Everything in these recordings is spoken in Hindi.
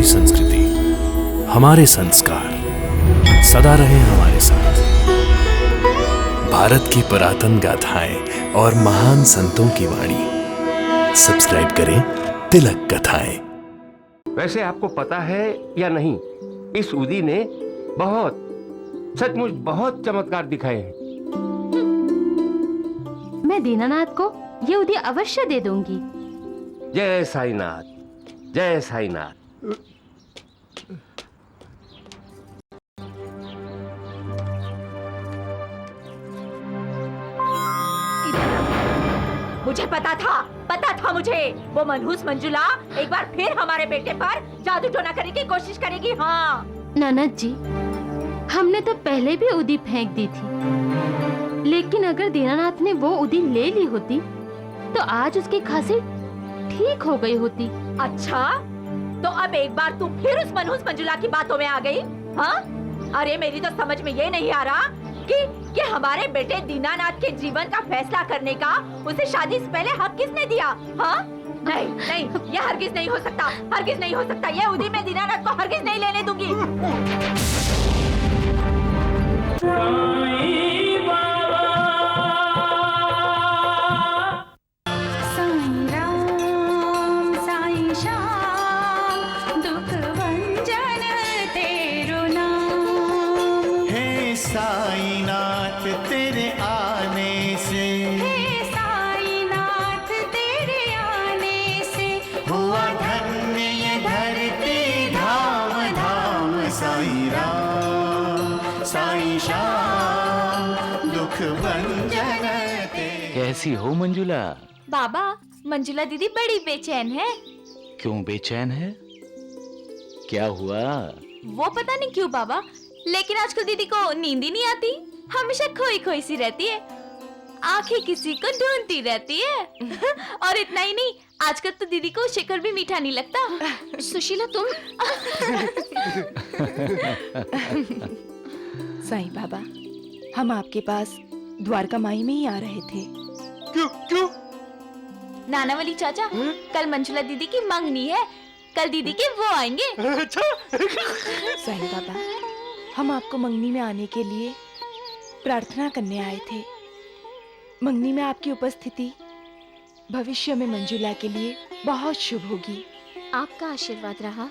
हमारी संस्कृति, हमारे संस्कार सदा रहे हमारे साथ। भारत की पुरातन गाथाएं और महान संतों की वाणी। सब्सक्राइब करें तिलक कथाएं। वैसे आपको पता है या नहीं, इस उदी ने सचमुच बहुत चमत्कार दिखाए हैं। मैं दीनानाथ को ये उदी अवश्य दे दूंगी। जय साईनाथ, जय साईनाथ। मुझे पता था मुझे वो मनहूस मंजुला एक बार फिर हमारे बेटे पर जादू टोना करने की कोशिश करेगी। हाँ ननद जी, हमने तो पहले भी उदी फेंक दी थी, लेकिन अगर दीनानाथ ने वो उदी ले ली होती तो आज उसकी खांसी ठीक हो गई होती। अच्छा, तो अब एक बार तू फिर उस मनहूस मंजुला की बातों में आ गई। हाँ, अरे मेरी तो समझ में ये नहीं आ रहा कि हमारे बेटे दीनानाथ के जीवन का फैसला करने का उसे शादी से पहले हक किसने दिया? हाँ? नहीं, ये हरगिज नहीं हो सकता। ये उदी मैं दीनानाथ को हरगिज नहीं लेने दूंगी। साईनाथ तेरे आने से, हे साईनाथ तेरे आने से हुआ धन्य ये धरती, धाम धाम साई राम साई श्याम दुख भंजन तेरे। कैसी हो मंजुला? बाबा, मंजुला दीदी बड़ी बेचैन है। क्यों बेचैन है? क्या हुआ? वो पता नहीं क्यों बाबा, लेकिन आजकल दीदी को नींद ही नहीं आती। हमेशा खोई खोई सी रहती है, आंखें किसी को ढूंढती रहती है। और इतना ही नहीं, आजकल तो दीदी को शिकर भी मीठा नहीं लगता। सुशीला तुम साईं बाबा, हम आपके पास द्वारका माई में ही आ रहे थे। क्यों? नानावली चाचा, कल मंजुला दीदी की मंगनी है, कल दीदी के वो आएंगे। साईं बाबा, हम आपको मंगनी में आने के लिए प्रार्थना करने आए थे। मंगनी में आपकी उपस्थिति भविष्य में मंजुला के लिए बहुत शुभ होगी। आपका आशीर्वाद रहा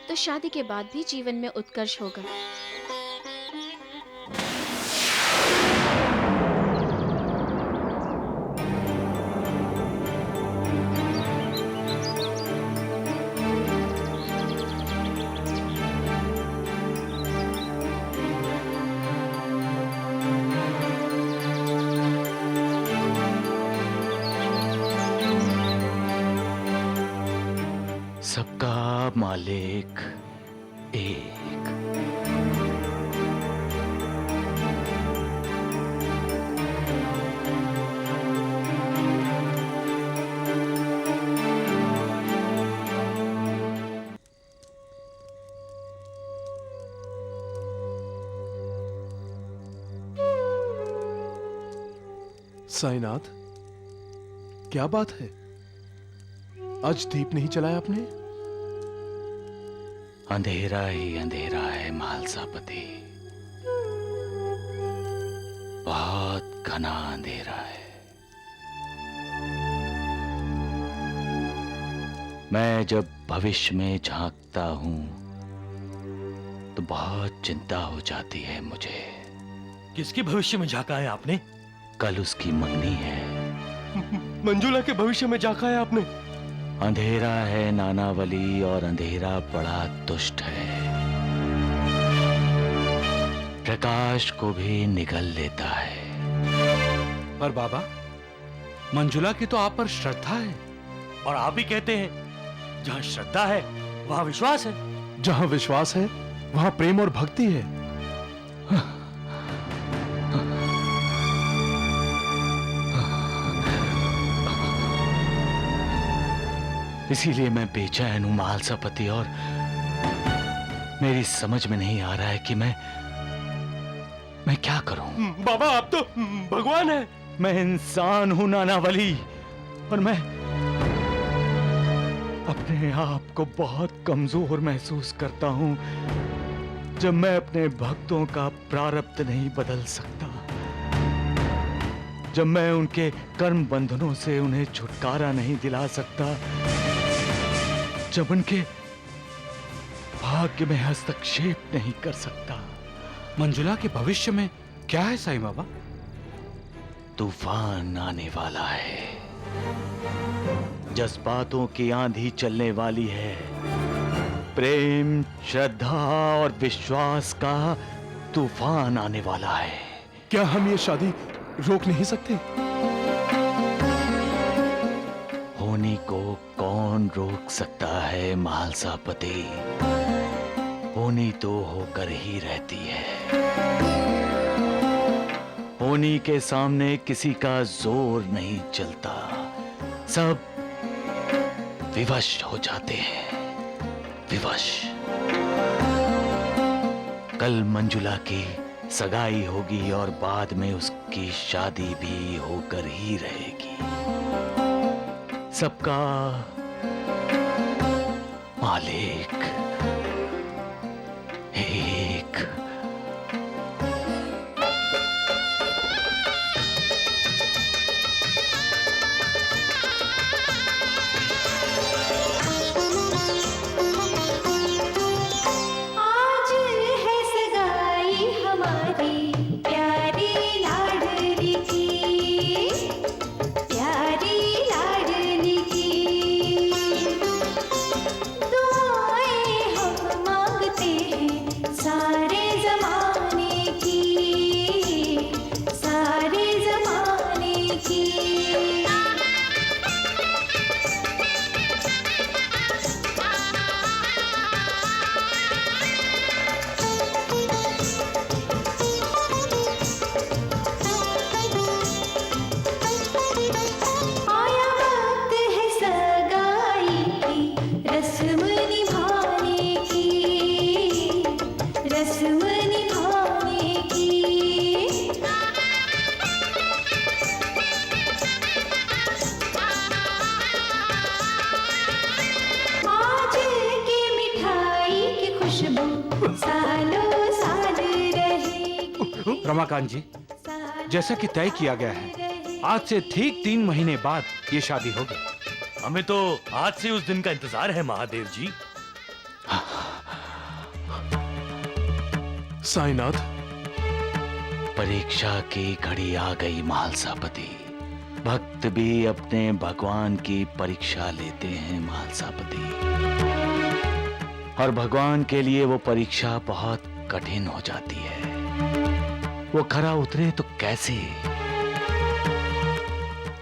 तो शादी के बाद भी जीवन में उत्कर्ष होगा। सबका मालिक एक। साईनाथ, क्या बात है? आज दीप नहीं जलाया आपने? अंधेरा ही अंधेरा है मालसापति, बहुत घना अंधेरा है। मैं जब भविष्य में झांकता हूं तो बहुत चिंता हो जाती है मुझे। किसके भविष्य में झांका है आपने? कल उसकी मंगनी है। मंजुला के भविष्य में झांका है आपने? अंधेरा है नानावली, और अंधेरा बड़ा दुष्ट है, प्रकाश को भी निगल लेता है। पर बाबा, मंजुला की तो आप पर श्रद्धा है, और आप भी कहते हैं जहां श्रद्धा है वहां विश्वास है। जहां विश्वास है वहां प्रेम और भक्ति है। इसीलिए मैं बेचैन हूं मालसापति, और मेरी समझ में नहीं आ रहा है कि मैं क्या करूं। बाबा, आप तो भगवान हैं। मैं इंसान हूं नानावली, और मैं अपने आप को बहुत कमजोर महसूस करता हूं जब मैं अपने भक्तों का प्रारब्ध नहीं बदल सकता, जब मैं उनके कर्म बंधनों से उन्हें छुटकारा नहीं दिला सकता, जब उनके भाग्य में हस्तक्षेप नहीं कर सकता। मंजुला के भविष्य में क्या है साईं बाबा? तूफान आने वाला है, जज्बातों की आंधी चलने वाली है, प्रेम, श्रद्धा और विश्वास का तूफान आने वाला है। क्या हम ये शादी रोक नहीं सकते? होनी को कौन रोक सकता है महालसापति? होनी तो होकर ही रहती है। होनी के सामने किसी का जोर नहीं चलता, सब विवश हो जाते हैं, विवश। कल मंजुला की सगाई होगी और बाद में उसकी शादी भी होकर ही रहेगी। सबका मालिक एक। आज है सगाई हमारी प्यारी लाडली की, प्यारी लाडली की। दुआएं हम मांगते हैं सारे जमाने की, सारे जमाने की। आया वक्त है सगाई की, रस्म निभाने की, रस्म निभाने की। आज की मिठाई की खुशबू सालों साल रहेगी। रमाकांत जी, जैसा कि तय किया गया है, आज से ठीक 3 महीने बाद ये शादी होगी। हमें तो आज से उस दिन का इंतजार है महादेव जी। साईनाथ, परीक्षा की घड़ी आ गई महालसापति। भक्त भी अपने भगवान की परीक्षा लेते हैं महालसापति, और भगवान के लिए वो परीक्षा बहुत कठिन हो जाती है। वो खरा उतरे तो कैसे?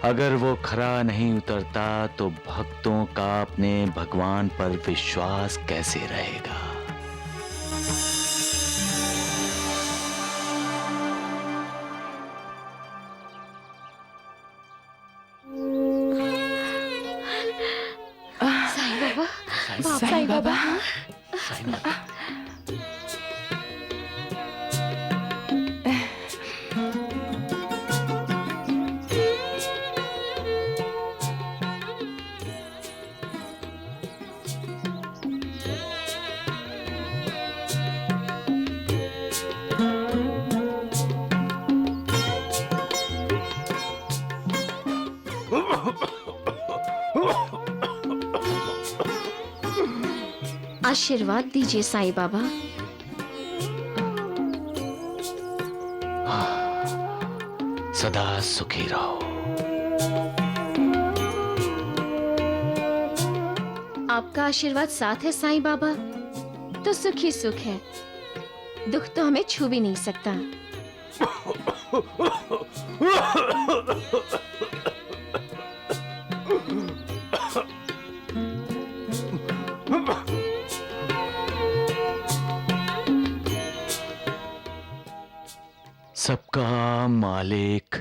अगर वो खरा नहीं उतरता तो भक्तों का अपने भगवान पर विश्वास कैसे रहेगा? साईं बाबा, आशीर्वाद दीजिए साईं बाबा। सदा सुखी रहो। आपका आशीर्वाद साथ है साईं बाबा, तो सुख ही सुख है। दुख तो हमें छू भी नहीं सकता। सबका मालिक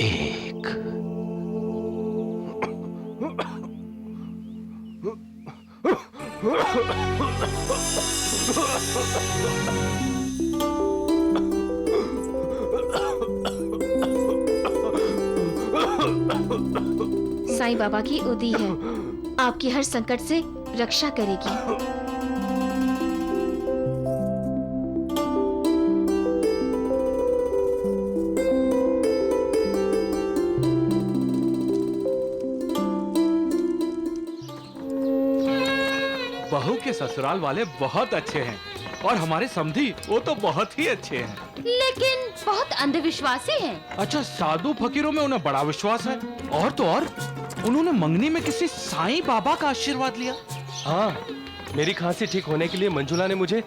एक। साईं बाबा की उदी है, आपकी हर संकट से रक्षा करेगी। बहू के ससुराल वाले बहुत अच्छे हैं और हमारे समधी वो तो बहुत ही अच्छे हैं। लेकिन बहुत अंधविश्वासी हैं। अच्छा, साधु फकीरों में उन्हें बड़ा विश्वास है। और तो और उन्होंने मंगनी में किसी साईं बाबा का आशीर्वाद लिया। हाँ, मेरी खांसी ठीक होने के लिए मंजुला ने मुझे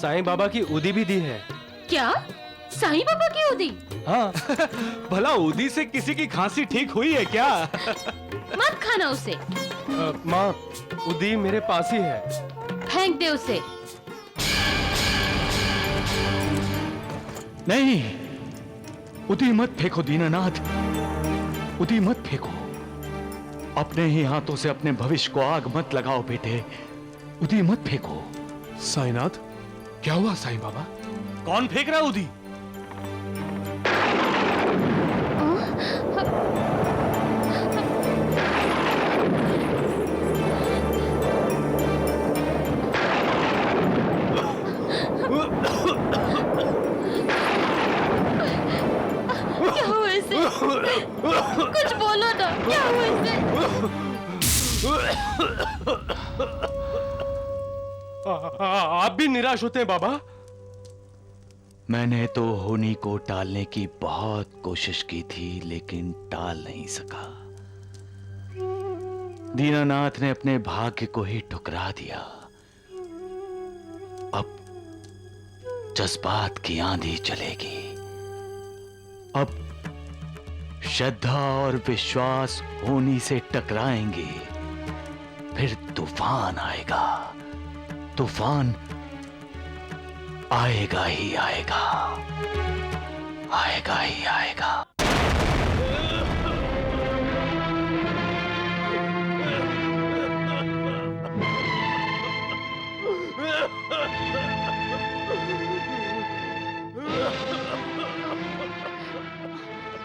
साईं बाबा की उदी भी दी है। क्या? साईं बाबा की उदी? हाँ। भला उदी से किसी की खांसी ठीक हुई है क्या? मत खाना उसे। माँ, उदी मेरे पास ही है। फेंक दे उसे। नहीं, उदी मत फेंको दीनानाथ, उदी मत फेंको। अपने ही हाथों से अपने भविष्य को आग मत लगाओ बेटे, उदी मत फेंको। साईनाथ, क्या हुआ साईं बाबा? कौन फेंक रहा है उदी? क्या हुआ इसे? कुछ बोलो ना, क्या हुआ इसे? आप भी निराश होते हैं बाबा? मैंने तो होनी को टालने की बहुत कोशिश की थी, लेकिन टाल नहीं सका। दीनानाथ ने अपने भाग्य को ही ठुकरा दिया। अब जज्बात की आंधी चलेगी। अब श्रद्धा और विश्वास होनी से टकराएंगे, फिर तूफान आएगा। तूफान आएगा ही आएगा, आएगा ही आएगा।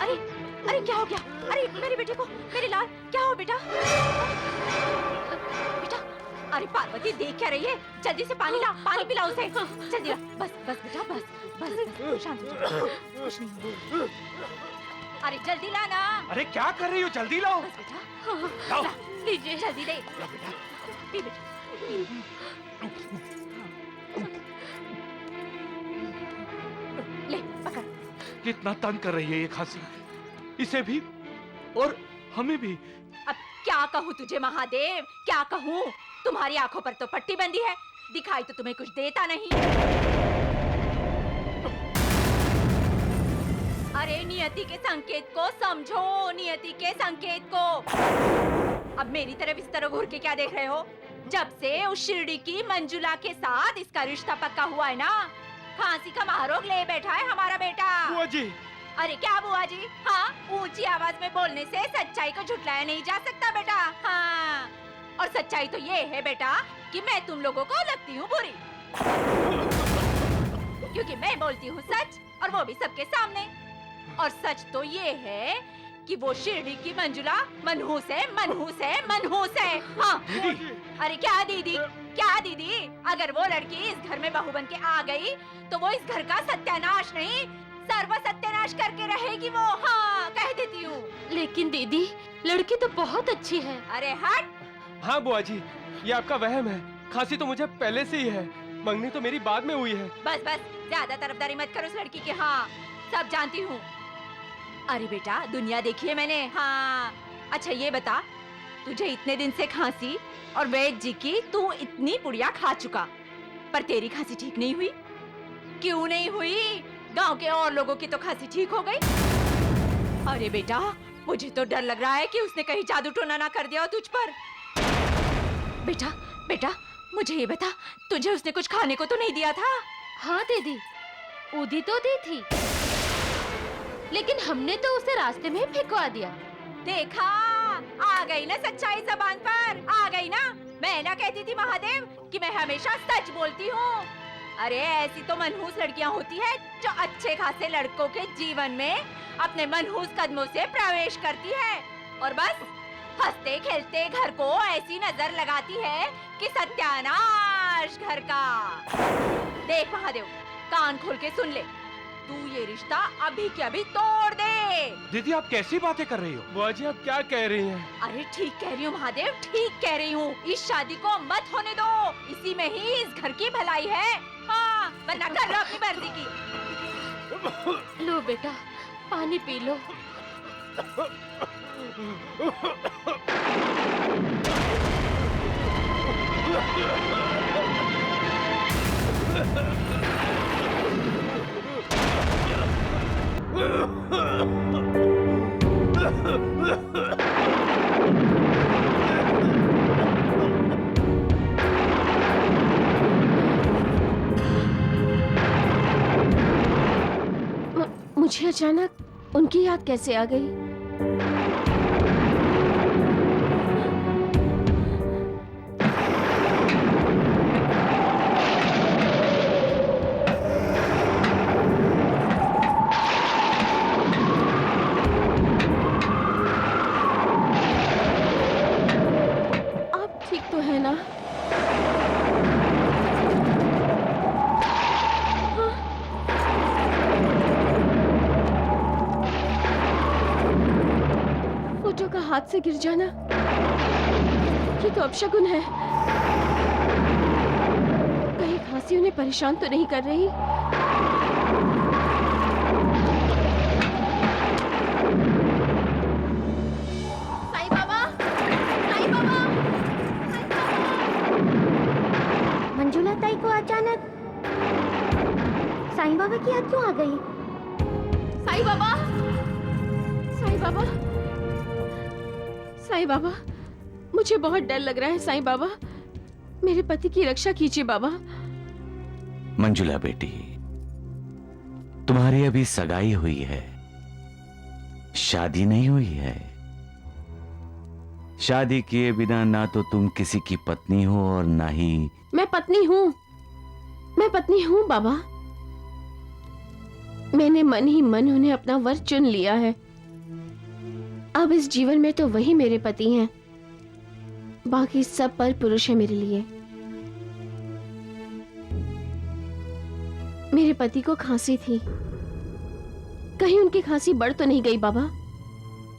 अरे अरे क्या हो गया? अरे मेरे बेटे को, मेरे लाल, क्या हो बेटा? बेटा, अरे पार्वती देख क्या रही है? जल्दी से पानी ला, पानी पिला उसे। जल्दी ला। बस बस बेटा, बस बस बस, शांत हो जा। कुछ नहीं हुआ। अरे जल्दी ला ना। अरे क्या कर रही हो? जल्दी लाओ। बस बेटा, लाओ। ला, लीजिए जल्दी दे। पी बेटा, पी। ले पकड़। कितना तंग कर रही है ये खांसी, इसे भी और हमें भी। अब क्या कहूँ तुझे महादेव, क्या कहूँ? तुम्हारी आंखों पर तो पट्टी बंदी है, दिखाई तो तुम्हें कुछ देता नहीं। अरे नियति के संकेत को समझो, नियति के संकेत को। अब मेरी तरफ इस तरह घूर के क्या देख रहे हो? जब से उस शिरडी की मंजुला के साथ इसका रिश्ता पक्का हुआ है ना, खांसी का महारोग ले बैठा है हमारा बेटा। बुआ जी। अरे क्या बुआ जी? हाँ, ऊंची आवाज में बोलने से सच्चाई को झुटलाया नहीं जा सकता बेटा। हाँ, और सच्चाई तो ये है बेटा कि मैं तुम लोगों को लगती हूँ बुरी, क्योंकि मैं बोलती हूँ सच, और वो भी सबके सामने। और सच तो ये है कि वो शिरडी की मंजुला मनहूस है, मनहूस है, मनहूस है। हाँ। अरे क्या दीदी, क्या दीदी? अगर वो लड़की इस घर में बहू बन के आ गई तो वो इस घर का सत्यानाश नहीं, सर्व सत्यानाश करके रहेगी वो। हाँ, कह देती हूँ। लेकिन दीदी, लड़की तो बहुत अच्छी है। अरे हट। हाँ बुआ जी, ये आपका वहम है। खांसी तो मुझे पहले से ही है, मंगनी तो मेरी बाद में हुई है। बस बस, ज्यादा तरफदारी मत करो उस लड़की की। हाँ, सब जानती हूँ। अरे बेटा, दुनिया देखी है मैंने। हाँ, अच्छा ये बता, तुझे इतने दिन से खांसी और वैद्य जी की तू इतनी पुड़िया खा चुका, पर तेरी खांसी ठीक नहीं हुई। क्यों नहीं हुई? गांव के और लोगों की तो खांसी ठीक हो गई। अरे बेटा, मुझे तो डर लग रहा है कि उसने कहीं जादू टोना ना कर दिया हो तुझ पर। बेटा बेटा, मुझे ये बता, तुझे उसने कुछ खाने को तो नहीं दिया था? हाँ दीदी, उदी तो दी थी, लेकिन हमने तो उसे रास्ते में ही फेंकवा दिया। देखा, आ गई ना सच्चाई जबान पर, आ गई ना। मैं ना कहती थी महादेव कि मैं हमेशा सच बोलती हूँ। अरे ऐसी तो मनहूस लड़कियाँ होती है जो अच्छे खासे लड़कों के जीवन में अपने मनहूस कदमों से प्रवेश करती है, और बस हंसते खेलते घर को ऐसी नजर लगाती है कि सत्यानाश घर का। देख महादेव, कान खोल के सुन ले, तू ये रिश्ता अभी के अभी तोड़ दे। दीदी आप कैसी बातें कर रही हो? बुआ जी आप क्या कह रही हैं? अरे ठीक कह रही हूँ महादेव, ठीक कह रही हूँ। इस शादी को मत होने दो, इसी में ही इस घर की भलाई है। हाँ, वरना कर लो अपनी मर्जी की। लो बेटा, पानी पी लो। मुझे अचानक उनकी याद कैसे आ गई? आप ठीक तो है ना? फोटो का हाथ से गिर जाना, ये तो अपशगुन है। कहीं खांसी उन्हें परेशान तो नहीं कर रही? साईं बाबा, साईं बाबा, मंजुला ताई को अचानक साईं बाबा की याद क्यों आ गई? साईं बाबा, साईं बाबा, साईं बाबा, मुझे बहुत डर लग रहा है। साईं बाबा, मेरे पति की रक्षा कीजिए बाबा। मंजुला बेटी, तुम्हारी अभी सगाई हुई है, शादी नहीं हुई है। शादी किए बिना ना तो तुम किसी की पत्नी हो और ना ही मैं पत्नी हूँ बाबा। मैंने मन ही मन उन्हें अपना वर चुन लिया है। अब इस जीवन में तो वही मेरे पति हैं, बाकी सब पर पुरुष है मेरे लिए। मेरे पति को खांसी थी, कहीं उनकी खांसी बढ़ तो नहीं गई बाबा?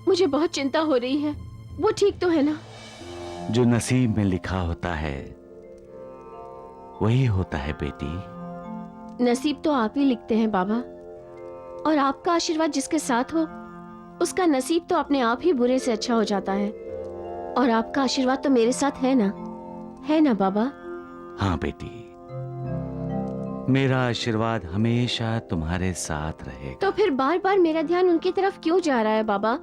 मुझे बहुत चिंता हो रही है। वो ठीक तो है ना? जो नसीब में लिखा होता है वही होता है बेटी। नसीब तो आप ही लिखते हैं बाबा, और आपका आशीर्वाद जिसके साथ हो उसका नसीब तो अपने आप ही बुरे से अच्छा हो जाता है। और आपका आशीर्वाद तो मेरे साथ है ना बाबा? हाँ बेटी, मेरा आशीर्वाद हमेशा तुम्हारे साथ रहेगा। तो फिर बार बार मेरा ध्यान उनकी तरफ क्यों जा रहा है बाबा?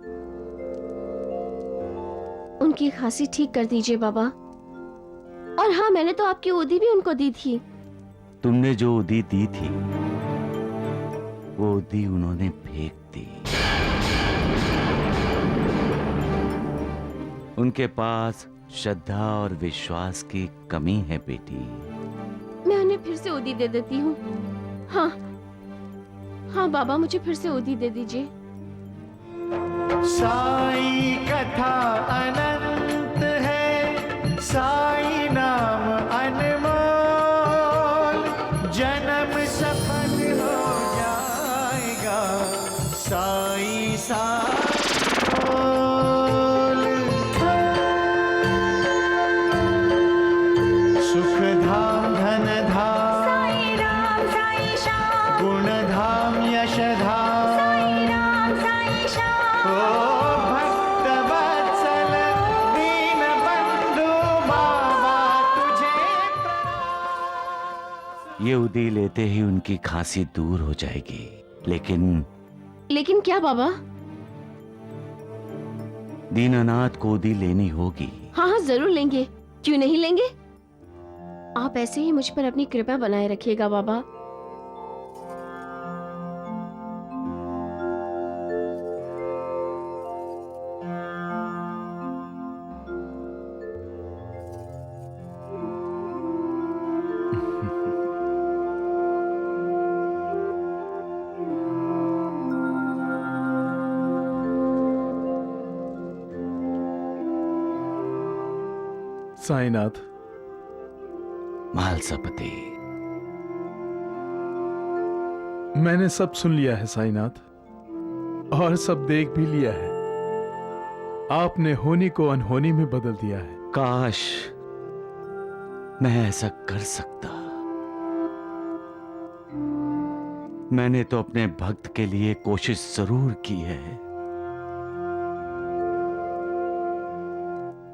उनकी खांसी ठीक कर दीजिए बाबा। और हाँ, मैंने तो आपकी उदी भी उनको दी थी। तुमने जो उदी दी थी वो उदी उन्होंने फेंक दी। उनके पास श्रद्धा और विश्वास की कमी है बेटी। मैं उन्हें फिर से उदी दे देती हूँ। हाँ बाबा, मुझे फिर से उदी दे दीजिए। साई कथा अनंत है, साई नाम अनमोल, जन्म सफल हो जाएगा, साई साई बोल। सुख धाम धन धाम, साई राम साई श्याम, गुण धाम यश धाम, साई राम साई श्याम। ओ भक्त वत्सल दीन बंधु बाबा तुझे प्रणाम। ये उदी लेते ही उनकी खांसी दूर हो जाएगी। लेकिन क्या बाबा? दीनानाथ को उदी लेनी होगी। हाँ जरूर लेंगे, क्यों नहीं लेंगे? आप ऐसे ही मुझ पर अपनी कृपा बनाए रखिएगा बाबा। साईनाथ। महालसापति, मैंने सब सुन लिया है साईनाथ, और सब देख भी लिया है। आपने होनी को अनहोनी में बदल दिया है। काश मैं ऐसा कर सकता। मैंने तो अपने भक्त के लिए कोशिश जरूर की है।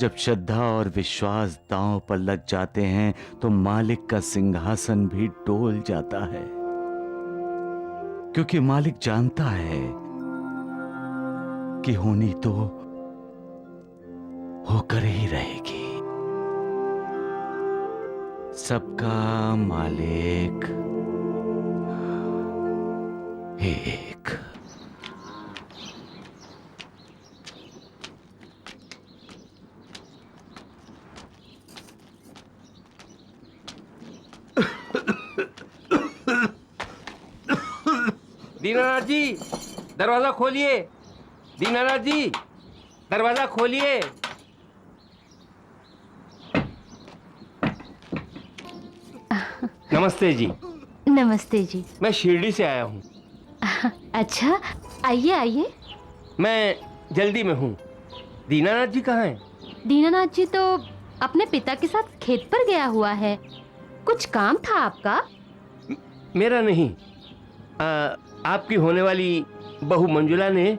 जब श्रद्धा और विश्वास दांव पर लग जाते हैं तो मालिक का सिंहासन भी डोल जाता है, क्योंकि मालिक जानता है कि होनी तो होकर ही रहेगी। सबका मालिक एक। दीनानाथ जी, दरवाजा खोलिए। दीनानाथ जी, दरवाजा खोलिए। नमस्ते जी। नमस्ते जी। मैं शिरडी से आया हूँ। अच्छा, आइए आइए। मैं जल्दी में हूँ। दीनानाथ जी कहाँ हैं? दीनानाथ जी तो अपने पिता के साथ खेत पर गया हुआ है। कुछ काम था आपका? मेरा नहीं, आपकी होने वाली बहू मंजुला ने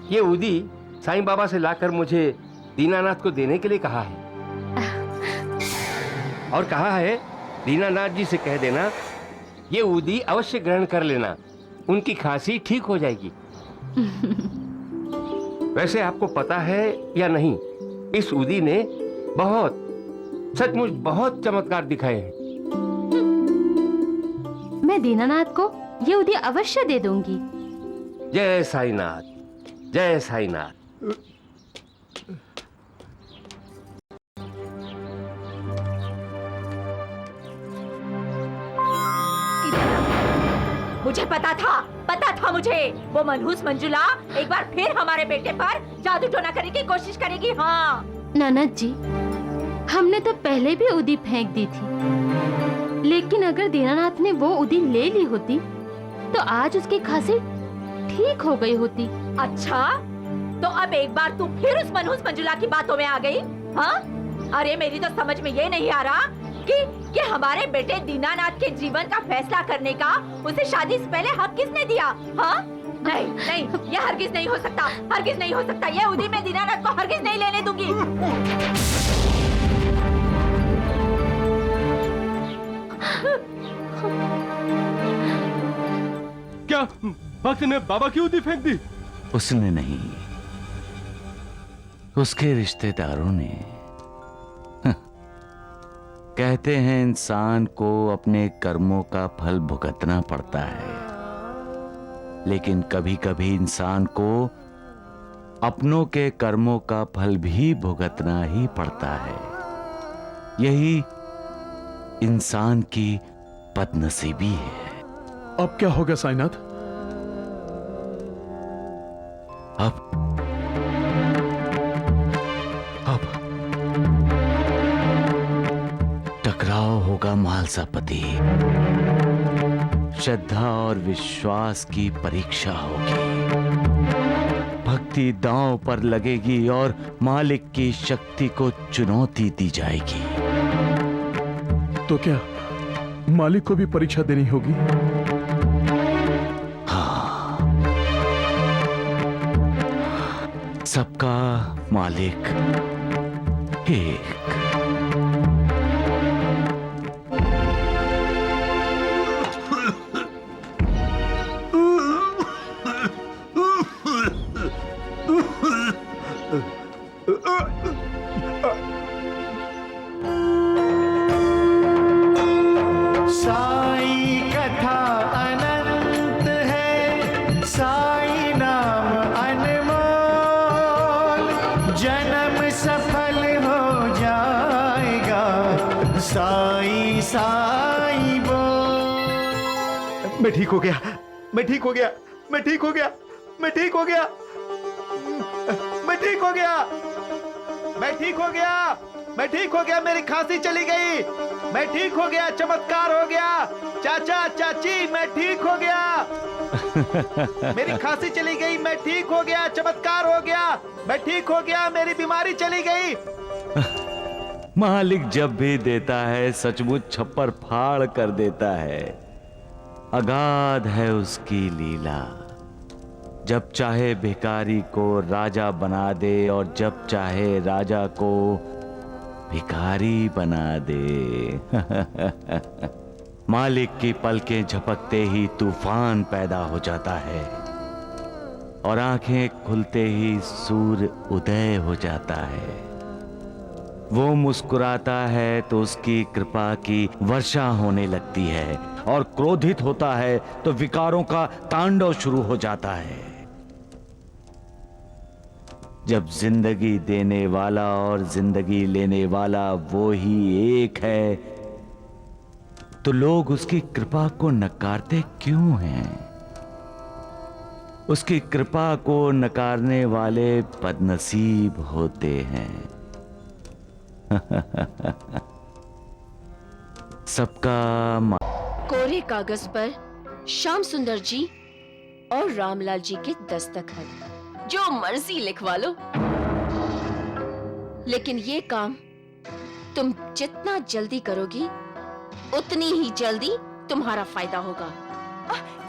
ये उदी साईं बाबा से लाकर मुझे दीनानाथ को देने के लिए कहा है, और कहा है दीनानाथ जी से कह देना ये उदी अवश्य ग्रहण कर लेना, उनकी खांसी ठीक हो जाएगी। वैसे आपको पता है या नहीं, इस उदी ने सचमुच बहुत चमत्कार दिखाए हैं। मैं दीनानाथ को ये उदी अवश्य दे दूंगी। जय साईनाथ, जय साईनाथ। मुझे पता था मुझे, वो मनहूस मंजुला एक बार फिर हमारे बेटे पर जादू टोना करने की कोशिश करेगी। हाँ ननद जी, हमने तो पहले भी उदी फेंक दी थी, लेकिन अगर दीनानाथ ने वो उदी ले ली होती तो आज उसकी खांसी ठीक हो गई होती। अच्छा, तो अब एक बार तू फिर उस मनहूस मंजुला की बातों में आ गई। हाँ, अरे मेरी तो समझ में ये नहीं आ रहा कि हमारे बेटे दीनानाथ के जीवन का फैसला करने का उसे शादी से पहले हक किसने दिया? हाँ? नहीं नहीं, ये हरगिज नहीं हो सकता, हरगिज नहीं हो सकता। ये उदी मैं दीनानाथ को हरगिज नहीं लेने दूंगी। क्या भक्त ने बाबा की उदी फेंक दी? उसने नहीं, उसके रिश्तेदारों ने। कहते हैं इंसान को अपने कर्मों का फल भुगतना पड़ता है, लेकिन कभी कभी इंसान को अपनों के कर्मों का फल भी भुगतना ही पड़ता है। यही इंसान की बदनसीबी है। अब क्या होगा साईनाथ? अब टकराव होगा महालसापति। श्रद्धा और विश्वास की परीक्षा होगी। भक्ति दांव पर लगेगी और मालिक की शक्ति को चुनौती दी जाएगी। तो क्या मालिक को भी परीक्षा देनी होगी? हाँ, सबका मालिक एक। साई कथा अनंत है, साई नाम अनमोल, जन्म सफल हो जाएगा, साई साई बोल। मैं ठीक हो गया, मैं ठीक हो गया, मैं ठीक हो गया, मैं ठीक हो गया, मैं ठीक हो गया, मैं ठीक हो गया, मैं ठीक हो गया, मेरी खांसी चली गई, मैं ठीक हो गया, चमत्कार हो गया। चाचा चाची मैं ठीक हो गया, मेरी खांसी चली गई, मैं ठीक हो गया, चमत्कार हो गया, मैं ठीक हो गया, मेरी बीमारी चली गई। मालिक जब भी देता है सचमुच छप्पर फाड़ कर देता है। अगाध है उसकी लीला, जब चाहे भिखारी को राजा बना दे और जब चाहे राजा को भिखारी बना दे। मालिक की पलकें झपकते ही तूफान पैदा हो जाता है और आंखें खुलते ही सूर्य उदय हो जाता है। वो मुस्कुराता है तो उसकी कृपा की वर्षा होने लगती है और क्रोधित होता है तो विकारों का तांडव शुरू हो जाता है। जब जिंदगी देने वाला और जिंदगी लेने वाला वो ही एक है तो लोग उसकी कृपा को नकारते क्यों हैं? उसकी कृपा को नकारने वाले बदनसीब होते हैं। सबका कोरे कागज पर श्याम सुंदर जी और रामलाल जी के दस्तखत, जो मर्जी लिखवा लो, लेकिन ये काम तुम जितना जल्दी करोगी उतनी ही जल्दी तुम्हारा फायदा होगा।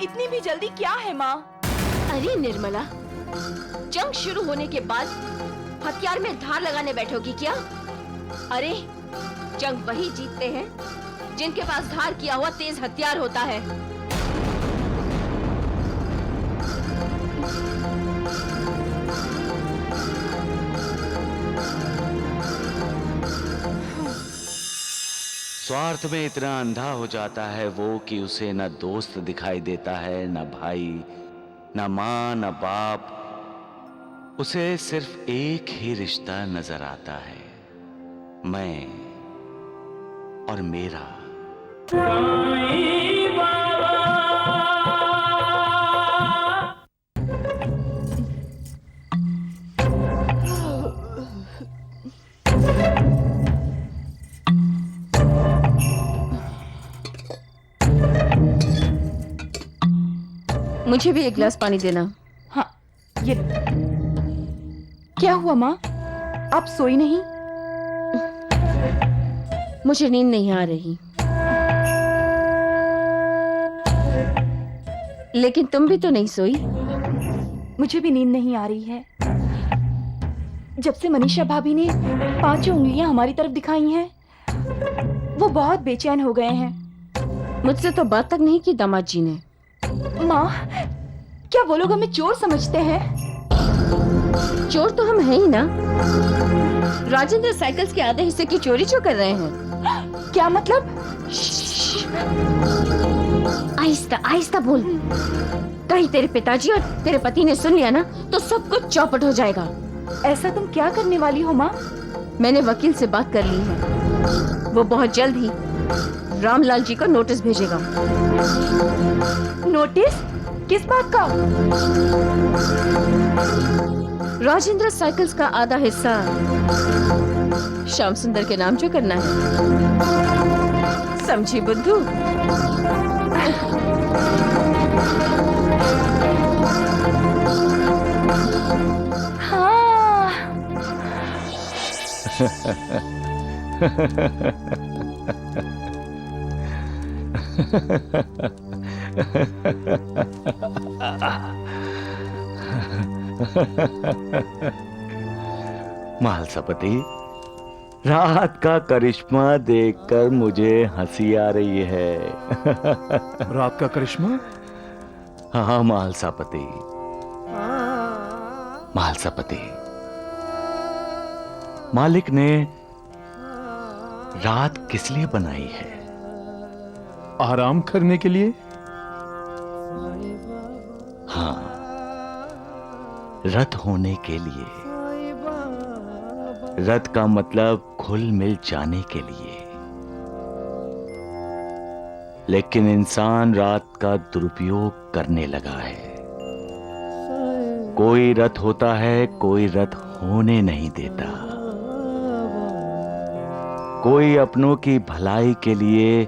इतनी भी जल्दी क्या है माँ? अरे निर्मला, जंग शुरू होने के बाद हथियार में धार लगाने बैठोगी क्या? अरे जंग वही जीतते हैं जिनके पास धार किया हुआ तेज हथियार होता है। स्वार्थ में इतना अंधा हो जाता है वो कि उसे न दोस्त दिखाई देता है, न भाई, न माँ, न बाप। उसे सिर्फ एक ही रिश्ता नजर आता है, मैं और मेरा। मुझे भी एक गिलास पानी देना। हाँ, ये क्या हुआ माँ? आप सोई नहीं? मुझे नींद नहीं आ रही, लेकिन तुम भी तो नहीं सोई। मुझे भी नींद नहीं आ रही है। जब से मनीषा भाभी ने 5 उंगलियां हमारी तरफ दिखाई हैं, वो बहुत बेचैन हो गए हैं। मुझसे तो बात तक नहीं की दामाद जी ने। माँ, क्या वो लोग हमें चोर समझते हैं? चोर तो हम हैं ही ना। राजेंद्र साइकिल्स के आधे हिस्से की चोरी जो कर रहे हैं। क्या मतलब? आहिस्ता आहिस्ता बोल, कहीं तेरे पिताजी और तेरे पति ने सुन लिया ना तो सब कुछ चौपट हो जाएगा। ऐसा तुम क्या करने वाली हो माँ? मैंने वकील से बात कर ली है, वो बहुत जल्द ही रामलाल जी को नोटिस भेजेगा। नोटिस? किस बात का? राजेंद्र साइकिल्स का आधा हिस्सा श्याम सुंदर के नाम जो करना है, समझी बुद्धू? हाँ। महालसापति, रात का करिश्मा देखकर मुझे हंसी आ रही है। रात का करिश्मा? हाँ महालसापति, महालसापति, मालिक ने रात किस लिए बनाई है? आराम करने के लिए। हाँ, रत होने के लिए। रत का मतलब घुल मिल जाने के लिए। लेकिन इंसान रात का दुरुपयोग करने लगा है। कोई रथ होता है, कोई रथ होने नहीं देता। कोई अपनों की भलाई के लिए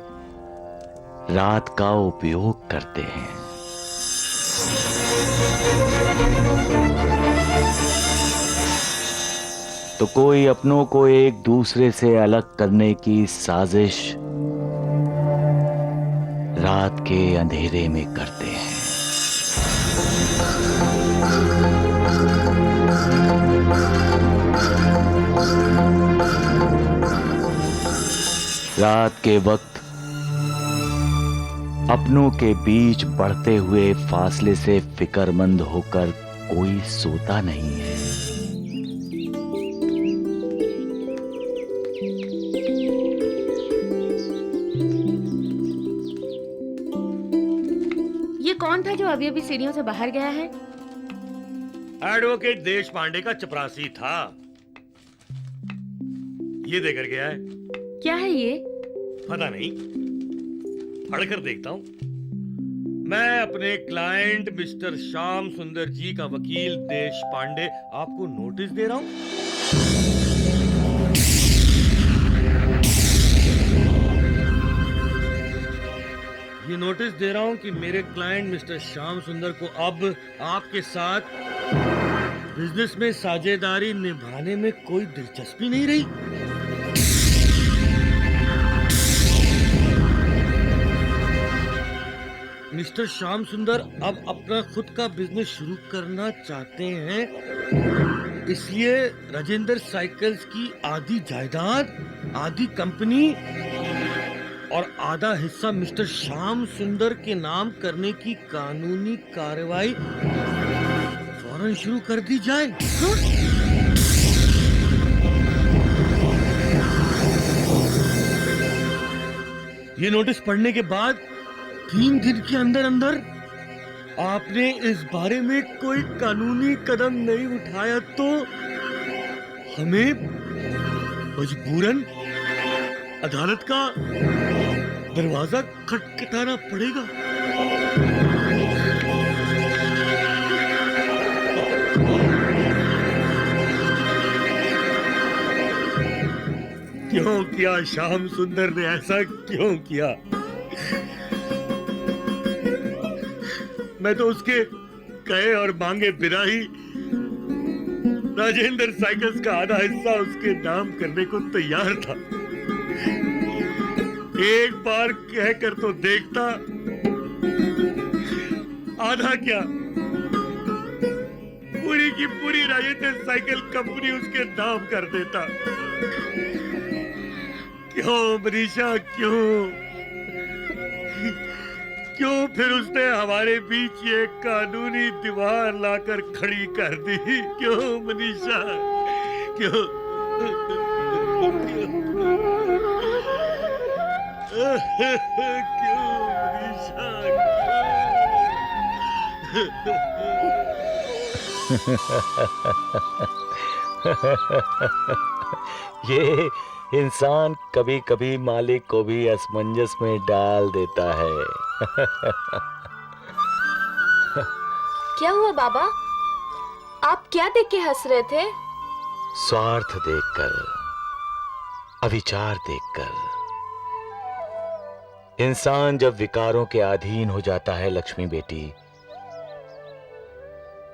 रात का उपयोग करते हैं। तो कोई अपनों को एक दूसरे से अलग करने की साजिश रात के अंधेरे में करते हैं। रात के वक्त अपनों के बीच बढ़ते हुए फासले से फिक्रमंद होकर कोई सोता नहीं है। ये कौन था जो अभी अभी सीढ़ियों से बाहर गया है? एडवोकेट देश पांडे का चपरासी था। ये देकर गया है। क्या है ये? पता नहीं, पढ़कर देखता हूं। मैं अपने क्लाइंट मिस्टर श्याम सुंदर जी का वकील देश पांडे आपको नोटिस दे रहा हूं। ये नोटिस दे रहा हूं कि मेरे क्लाइंट मिस्टर श्याम सुंदर को अब आपके साथ बिजनेस में साझेदारी निभाने में कोई दिलचस्पी नहीं रही। मिस्टर श्याम सुंदर अब अपना खुद का बिजनेस शुरू करना चाहते हैं, इसलिए राजेंद्र साइकिल्स की आधी जायदाद, आधी कंपनी और आधा हिस्सा मिस्टर श्याम सुंदर के नाम करने की कानूनी कार्रवाई फौरन शुरू कर दी जाए। हाँ? ये नोटिस पढ़ने के बाद 3 दिन के अंदर अंदर आपने इस बारे में कोई कानूनी कदम नहीं उठाया तो हमें मजबूरन अदालत का दरवाजा खटखटाना पड़ेगा। क्यों किया श्याम सुंदर ने ऐसा क्यों किया? मैं तो उसके कहे और मांगे बिना ही राजेंद्र साइकिल्स का आधा हिस्सा उसके नाम करने को तैयार था। एक बार कहकर तो देखता, आधा क्या पूरी की पूरी राजेंद्र साइकिल कंपनी उसके नाम कर देता। क्यों मनीषा, क्यों फिर उसने हमारे बीच ये कानूनी दीवार लाकर खड़ी कर दी? क्यों मनीषा, क्यों? क्यों मनीषा? ये इंसान कभी कभी मालिक को भी असमंजस में डाल देता है। क्या हुआ बाबा? आप क्या देख के हंस रहे थे? स्वार्थ देखकर, अविचार देखकर। इंसान जब विकारों के अधीन हो जाता है लक्ष्मी बेटी,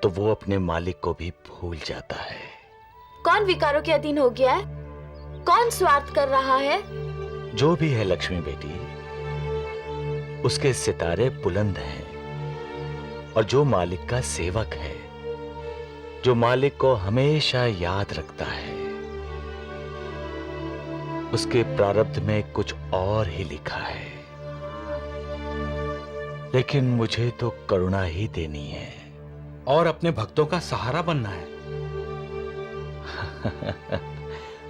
तो वो अपने मालिक को भी भूल जाता है। कौन विकारों के अधीन हो गया है? कौन स्वार्थ कर रहा है? जो भी है लक्ष्मी बेटी, उसके सितारे बुलंद हैं और जो मालिक का सेवक है, जो मालिक को हमेशा याद रखता है, उसके प्रारब्ध में कुछ और ही लिखा है। लेकिन मुझे तो करुणा ही देनी है और अपने भक्तों का सहारा बनना है।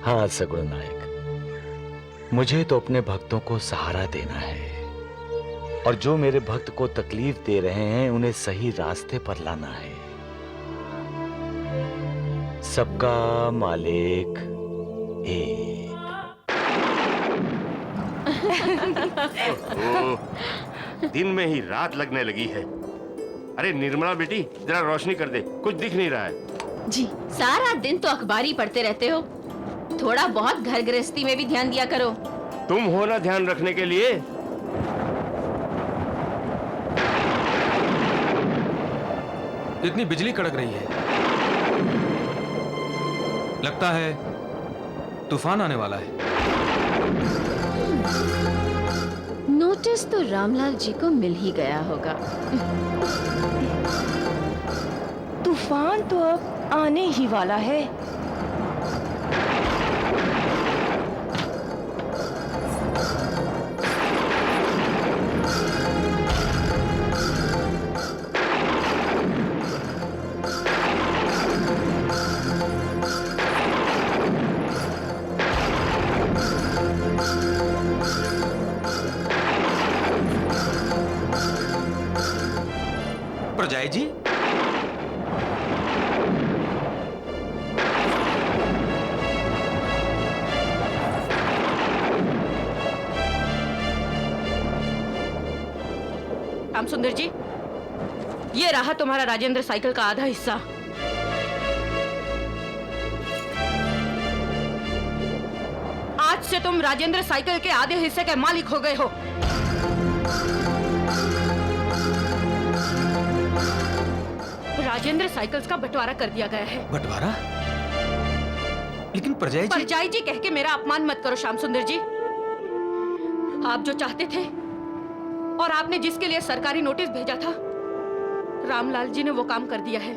हाँ सगुण नायक, मुझे तो अपने भक्तों को सहारा देना है और जो मेरे भक्त को तकलीफ दे रहे हैं उन्हें सही रास्ते पर लाना है। सबका मालिक एक। दिन में ही रात लगने लगी है। अरे निर्मला बेटी, जरा रोशनी कर दे, कुछ दिख नहीं रहा है। जी, सारा दिन तो अखबार ही पढ़ते रहते हो, थोड़ा बहुत घर गृहस्थी में भी ध्यान दिया करो। तुम हो ना ध्यान रखने के लिए। इतनी बिजली कड़क रही है, लगता है तूफान आने वाला है। नोटिस तो रामलाल जी को मिल ही गया होगा। तूफान तो अब आने ही वाला है। प्रजाई जी, राम सुंदर जी, ये रहा तुम्हारा राजेंद्र साइकिल का आधा हिस्सा। आज से तुम राजेंद्र साइकिल के आधे हिस्से के मालिक हो गए हो। राजेंद्र साइकिल्स का बंटवारा कर दिया गया है। बंटवारा? लेकिन प्रजाई जी। परजाई जी कह के मेरा अपमान मत करो श्याम सुंदर जी। आप जो चाहते थे और आपने जिसके लिए सरकारी नोटिस भेजा था, रामलाल जी ने वो काम कर दिया है।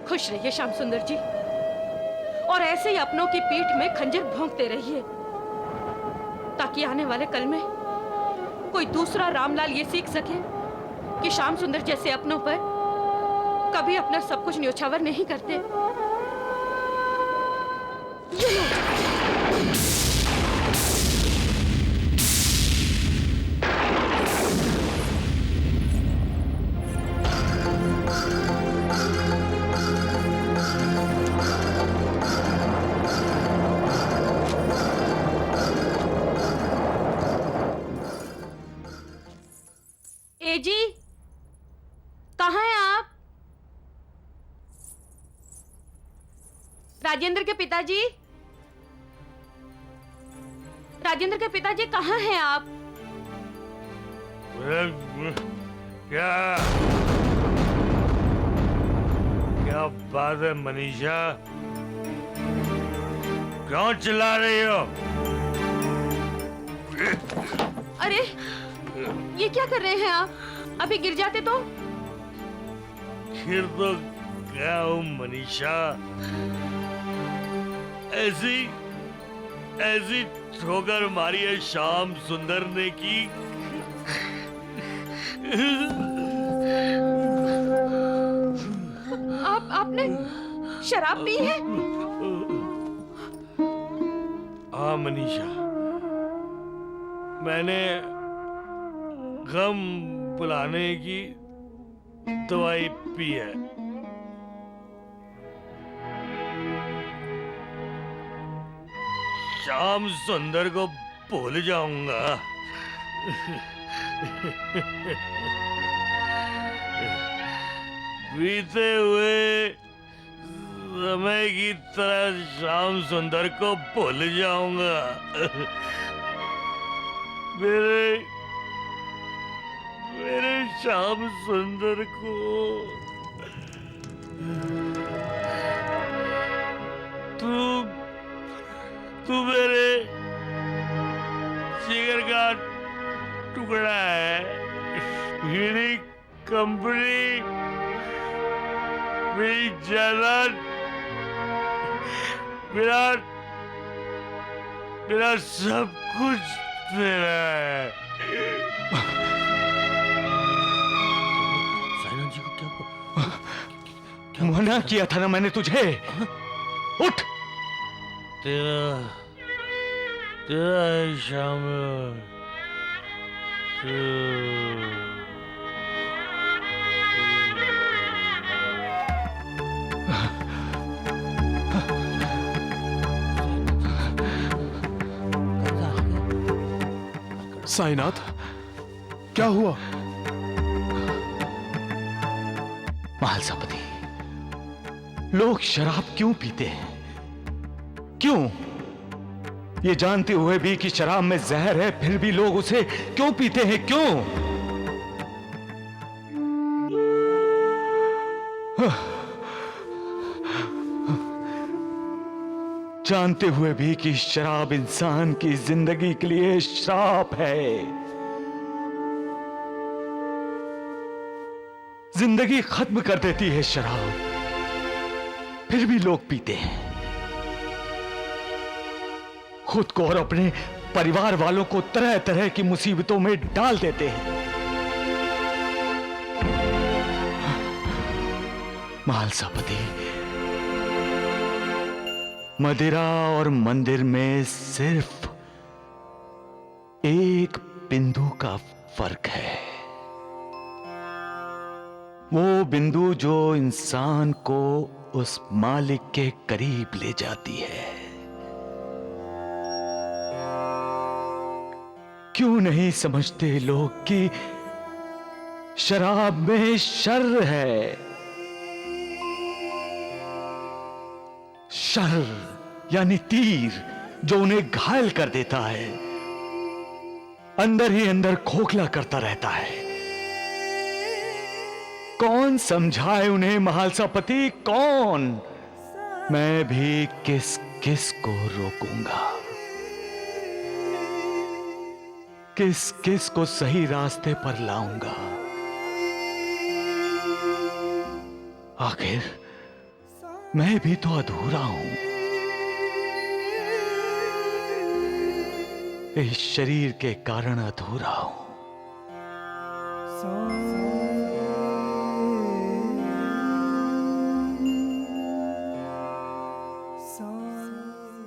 खुश रहिए श्याम सुंदर जी, और ऐसे ही अपनों की पीठ में खंजर भोंकते रहिए, ताकि आने वाले कल में कोई दूसरा रामलाल ये सीख सके कि श्याम सुंदर जैसे अपनों पर कभी अपना सब कुछ न्योछावर नहीं करते। ए जी, कहाँ हैं आप? राजेंद्र के पिताजी, राजेंद्र के पिताजी कहाँ हैं आप? क्या क्या बात है मनीषा, क्यों चिल्ला रही हो? अरे ये क्या कर रहे हैं आप? अभी गिर जाते तो? फिर तो क्या हूँ मनीषा, ऐसी ऐसी ठोकर मारी है श्याम सुंदर ने की आपने शराब पी है? हाँ मनीषा, मैंने गम बुलाने की दवाई पी है। श्याम सुंदर को भूल जाऊंगा। बीते हुए समय की तरह श्याम सुंदर को भूल जाऊंगा। मेरे श्याम सुंदर को तू मेरे जिगर का टुकड़ा है। मेरी कंपनी, मेरी जायदाद, मेरा सब कुछ तेरा है। साइना जी को क्या मना किया था ना मैंने तुझे। उठ। तेरा है श्याम। साईनाथ, क्या हुआ? महालसापति, लोग शराब क्यों पीते हैं? क्यों? ये जानते हुए भी कि शराब में जहर है, फिर भी लोग उसे क्यों पीते हैं? क्यों? जानते हुए भी कि शराब इंसान की जिंदगी के लिए श्राप है। जिंदगी खत्म कर देती है शराब, फिर भी लोग पीते हैं। खुद को और अपने परिवार वालों को तरह तरह की मुसीबतों में डाल देते हैं। महालसापति, मदिरा और मंदिर में सिर्फ एक बिंदु का फर्क है। वो बिंदु जो इंसान को उस मालिक के करीब ले जाती है। क्यों नहीं समझते लोग कि शराब में शर है? शर यानी तीर जो उन्हें घायल कर देता है, अंदर ही अंदर खोखला करता रहता है। कौन समझाए उन्हें महालसापति, कौन? मैं भी किस किस को रोकूंगा, किस किस को सही रास्ते पर लाऊंगा? आखिर मैं भी तो अधूरा हूं। इस शरीर के कारण अधूरा हूं।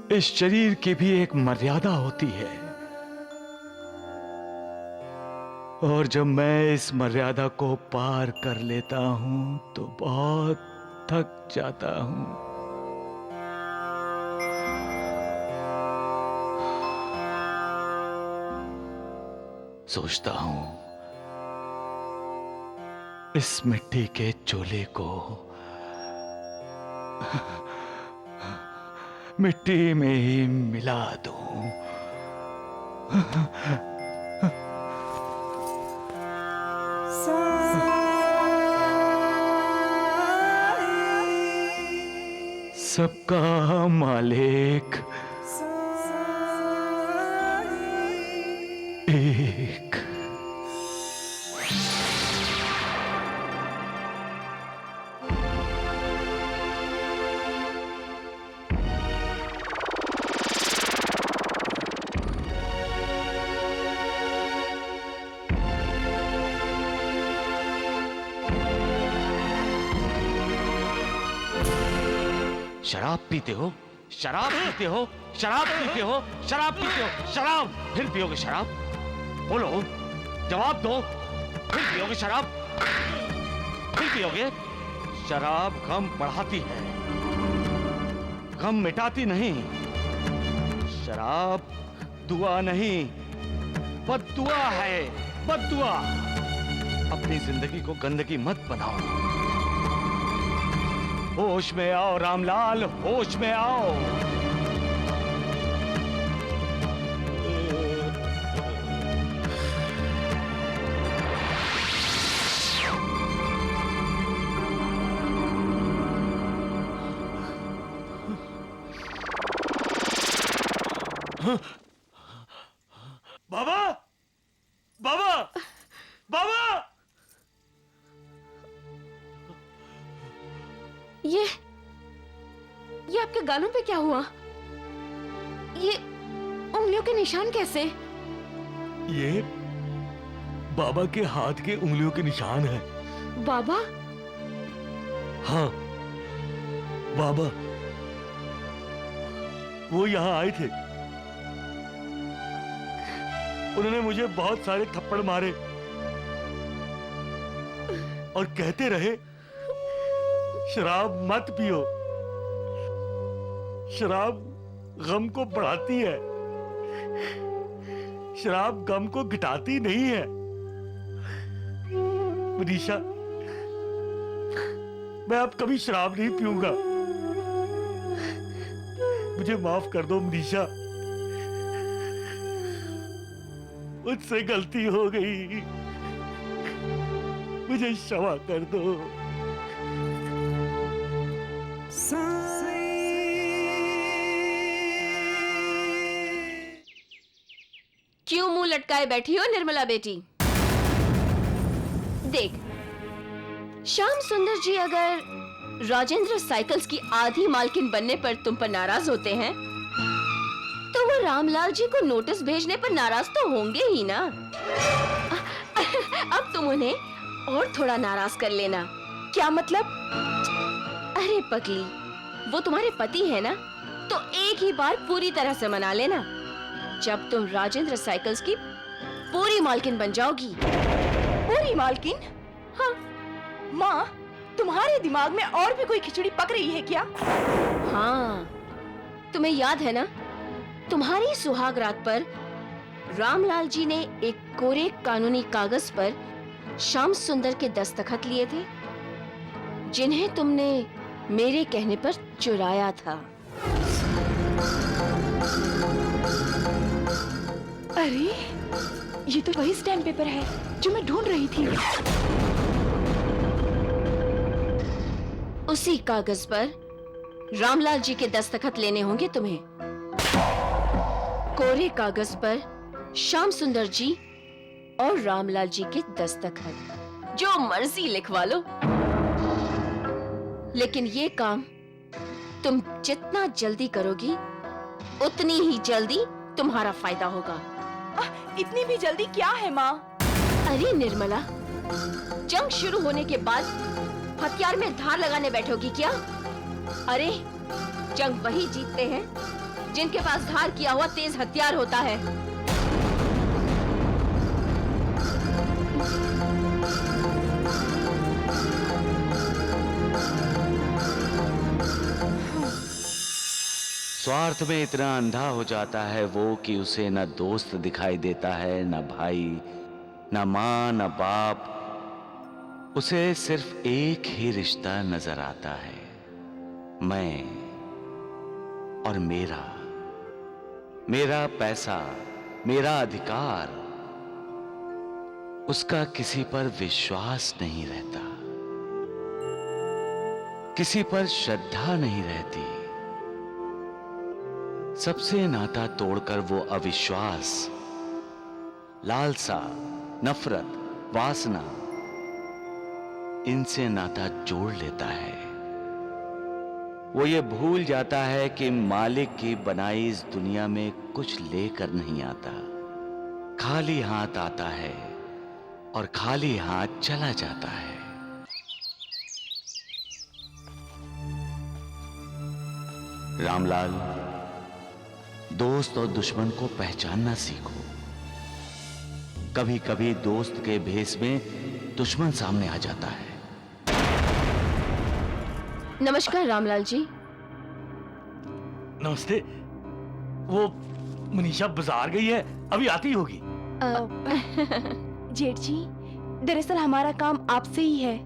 इस शरीर की भी एक मर्यादा होती है, और जब मैं इस मर्यादा को पार कर लेता हूं तो बहुत थक जाता हूं। सोचता हूं इस मिट्टी के चोले को मिट्टी में ही मिला दूं। सबका मालिक एक। शराब पीते हो, शराब पीते हो, शराब पीते हो, शराब पीते हो, शराब, फिर पियोगे शराब? बोलो, जवाब दो, फिर पियोगे शराब? फिर पियोगे? शराब गम बढ़ाती है, गम मिटाती नहीं। शराब दुआ नहीं, बद्दुआ है, बद्दुआ। अपनी जिंदगी को गंदगी मत बनाओ। होश में आओ रामलाल, होश में आओ। बाबा, बाबा, बाबा! ये आपके गालों पे क्या हुआ? ये उंगलियों के निशान कैसे? ये बाबा के हाथ के उंगलियों के निशान हैं। बाबा? हाँ, बाबा। वो यहाँ आए थे। उन्होंने मुझे बहुत सारे थप्पड़ मारे और कहते रहे, शराब मत पियो, शराब गम को बढ़ाती है, शराब गम को घटाती नहीं है। मनीषा, मैं अब कभी शराब नहीं पीऊंगा। मुझे माफ कर दो मनीषा, मुझसे गलती हो गई, मुझे क्षमा कर दो। क्यों मुंह लटकाए बैठी हो निर्मला बेटी? देख, श्याम सुंदर जी अगर राजेंद्र साइकिल्स की आधी मालकिन बनने पर तुम पर नाराज होते हैं, तो वो रामलाल जी को नोटिस भेजने पर नाराज तो होंगे ही ना। अब तुम उन्हें और थोड़ा नाराज कर लेना। क्या मतलब? अरे पगली, वो तुम्हारे पति है ना, तो एक ही बार पूरी तरह से मना लेना। जब तुम राजेंद्र साइकिल्स की पूरी मालकिन बन जाओगी। पूरी मालकिन? हाँ। माँ, तुम्हारे दिमाग में और भी कोई खिचड़ी पक रही है क्या? हाँ, तुम्हें याद है ना, तुम्हारी सुहाग रात पर रामलाल जी ने एक कोरे कानूनी कागज पर श्याम सुंदर के दस्तखत लिए थे, जिन्हें तुमने मेरे कहने पर चुराया था। अरे, ये तो वही स्टैम्प पेपर है जो मैं ढूंढ रही थी। उसी कागज पर रामलाल जी के दस्तखत लेने होंगे तुम्हें। कोरे कागज पर श्याम सुंदर जी और रामलाल जी के दस्तखत, जो मर्जी लिखवा लो। लेकिन ये काम तुम जितना जल्दी करोगी, उतनी ही जल्दी तुम्हारा फायदा होगा। इतनी भी जल्दी क्या है माँ? अरे निर्मला, जंग शुरू होने के बाद हथियार में धार लगाने बैठोगी क्या? अरे, जंग वही जीतते हैं जिनके पास धार किया हुआ तेज हथियार होता है। स्वार्थ में इतना अंधा हो जाता है वो कि उसे न दोस्त दिखाई देता है, न भाई, न माँ, न बाप। उसे सिर्फ एक ही रिश्ता नजर आता है, मैं और मेरा। मेरा पैसा, मेरा अधिकार। उसका किसी पर विश्वास नहीं रहता, किसी पर श्रद्धा नहीं रहती। सबसे नाता तोड़कर वो अविश्वास, लालसा, नफरत, वासना, इनसे नाता जोड़ लेता है। वो ये भूल जाता है कि मालिक की बनाई इस दुनिया में कुछ लेकर नहीं आता, खाली हाथ आता है और खाली हाथ चला जाता है। रामलाल, दोस्त और दुश्मन को पहचानना सीखो। कभी कभी दोस्त के भेष में दुश्मन सामने आ जाता है। नमस्कार रामलाल जी। नमस्ते। वो मनीषा बाजार गई है, अभी आती होगी। जेठ जी, दरअसल हमारा काम आपसे ही है।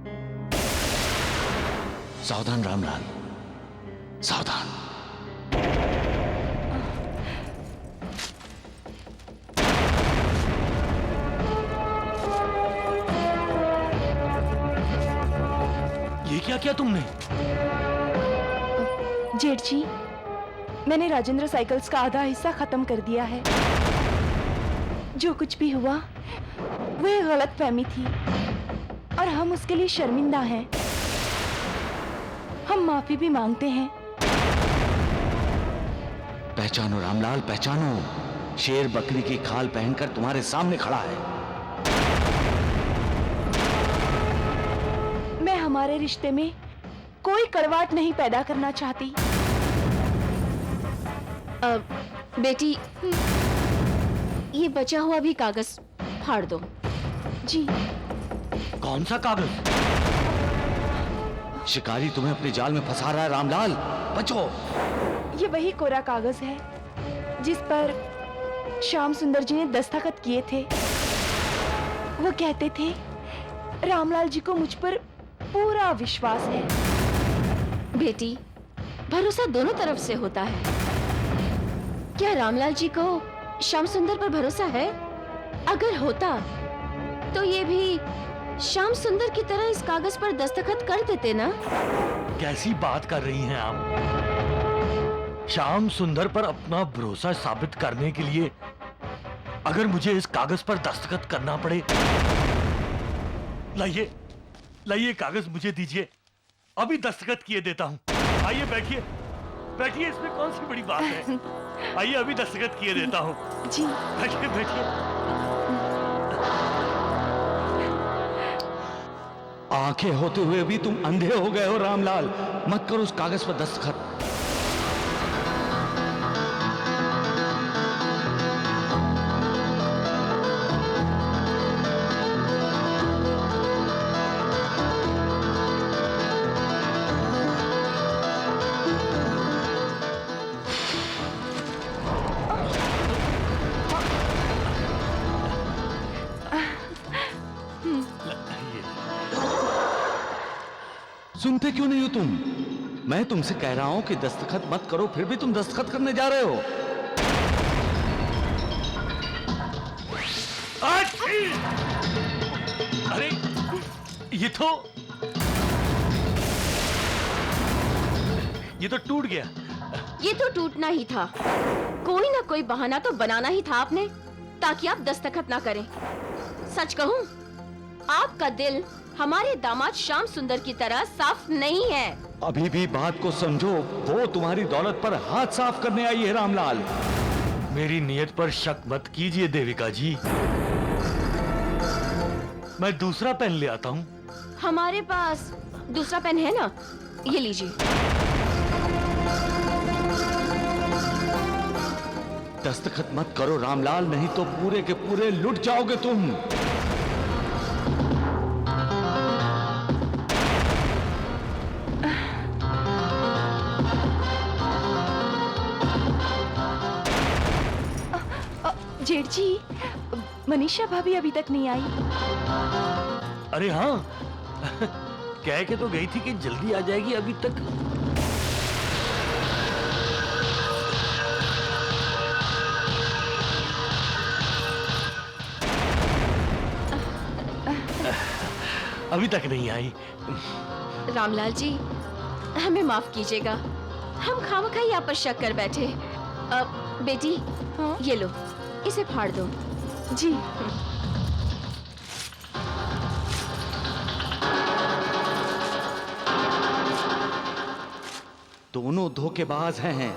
सावधान रामलाल, सावधान। ये क्या किया तुमने? जेठ जी, मैंने राजेंद्र साइकिल्स का आधा हिस्सा खत्म कर दिया है। जो कुछ भी हुआ वो एक गलतफहमी थी और हम उसके लिए शर्मिंदा हैं। हम माफी भी मांगते हैं। पहचानो रामलाल, पहचानो। शेर बकरी की खाल पहनकर तुम्हारे सामने खड़ा है। मैं हमारे रिश्ते में कोई कड़वाहट नहीं पैदा करना चाहती। बेटी, ये बचा हुआ भी कागज फाड़ दो। जी। कौन सा कागज? शिकारी तुम्हें अपने जाल में फंसा रहा है रामलाल, बचो। ये वही कोरा कागज है जिस पर श्याम सुंदर जी ने दस्तखत किए थे। वो कहते थे, रामलाल जी को मुझ पर पूरा विश्वास है। बेटी, भरोसा दोनों तरफ से होता है। क्या रामलाल जी को श्याम सुंदर पर भरोसा है? अगर होता तो ये भी श्याम सुंदर की तरह इस कागज पर दस्तखत कर देते ना। कैसी बात कर रही हैं आप? श्याम सुंदर पर अपना भरोसा साबित करने के लिए अगर मुझे इस कागज पर दस्तखत करना पड़े, लाइए लाइए कागज मुझे दीजिए, अभी दस्तखत किए देता हूँ। आइए बैठिए बैठिए, इसमें कौन सी बड़ी बात है। आइए अभी दस्तखत किए देता हूँ। जी बैठिए बैठिए। आंखें होते हुए भी तुम अंधे हो गए हो रामलाल। मत करो उस कागज पर दस्तखत। सुनते क्यों नहीं हो तुम? मैं तुमसे कह रहा हूं कि दस्तखत मत करो, फिर भी तुम दस्तखत करने जा रहे हो। अरे ये तो टूट गया। ये तो टूटना ही था। कोई ना कोई बहाना तो बनाना ही था आपने, ताकि आप दस्तखत ना करें। सच कहूं, आपका दिल हमारे दामाद श्याम सुंदर की तरह साफ नहीं है। अभी भी बात को समझो, वो तुम्हारी दौलत पर हाथ साफ करने आई है रामलाल। मेरी नीयत पर शक मत कीजिए देविका जी, मैं दूसरा पेन ले आता हूँ। हमारे पास दूसरा पेन है ना, ये लीजिए। दस्तखत मत करो रामलाल, नहीं तो पूरे के पूरे लुट जाओगे तुम। जेठ जी, मनीषा भाभी अभी तक नहीं आई। अरे हाँ, कह के तो गई थी कि जल्दी आ जाएगी, अभी तक। अभी तक नहीं आई। रामलाल जी, हमें माफ कीजिएगा, हम खामखा ही आप पर शक कर बैठे। बेटी, हाँ? ये लो, इसे फाड़ दो। जी। दोनों धोखेबाज हैं।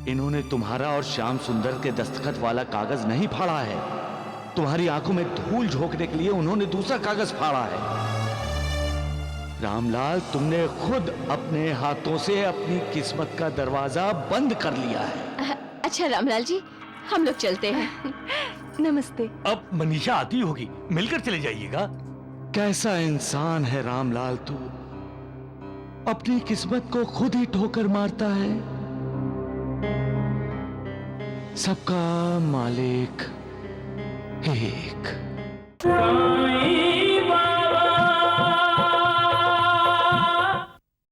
इन्होंने तुम्हारा और श्याम सुंदर के दस्तखत वाला कागज नहीं फाड़ा है, तुम्हारी आंखों में धूल झोंकने के लिए उन्होंने दूसरा कागज फाड़ा है। रामलाल, तुमने खुद अपने हाथों से अपनी किस्मत का दरवाजा बंद कर लिया है। अच्छा रामलाल जी, हम लोग चलते हैं। नमस्ते। अब मनीषा आती होगी, मिलकर चले जाइएगा। कैसा इंसान है रामलाल तू, अपनी किस्मत को खुद ही ठोकर मारता है। सबका मालिक एक।